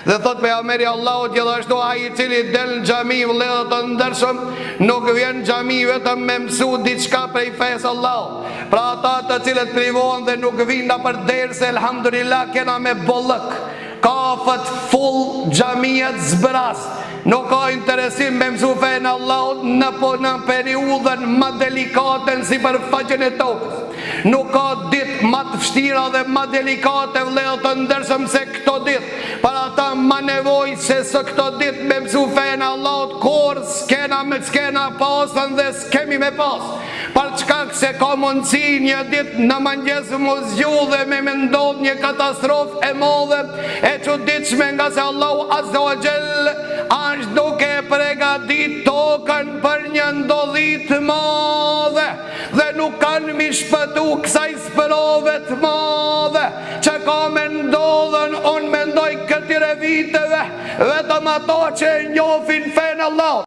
Dhe thot pejgamberi Allahut gjithashtu, ai I cili del në xhami vëllezër të ndershëm, nuk vjen në xhami vetëm me mësu diçka prej fesë Allahut. Pra ata të cilët privohen dhe nuk vinë për derse, elhamdulillah kena me bollëk. Kafët full, xhamiat zbras. Nuk ka interesim me mësu fejnë Allahut në periudhën më delikatën si për faqen e tokës. Nuk ka ditë më të vështira dhe më delikate vëllezër të ndershëm se këto ditë. Para ata më nevojë se së këto ditë me mësu fejnë Allahut kur s'kena pasën dhe s'kemi me pasë. Për çkak se ka mundësi një ditë në mëngjes mu zgjudhe me ndodh një katastrofë e madhe e çuditshme, nga se Allahu Azza wa Jall është duke përgatit tokën për një ndodhi të madhe dhe nuk kanë mi shpëtu kësaj sprove të madhe që ka me ndodhen. Unë mendoj këtyre viteve vetëm ato që njohin fen Allah.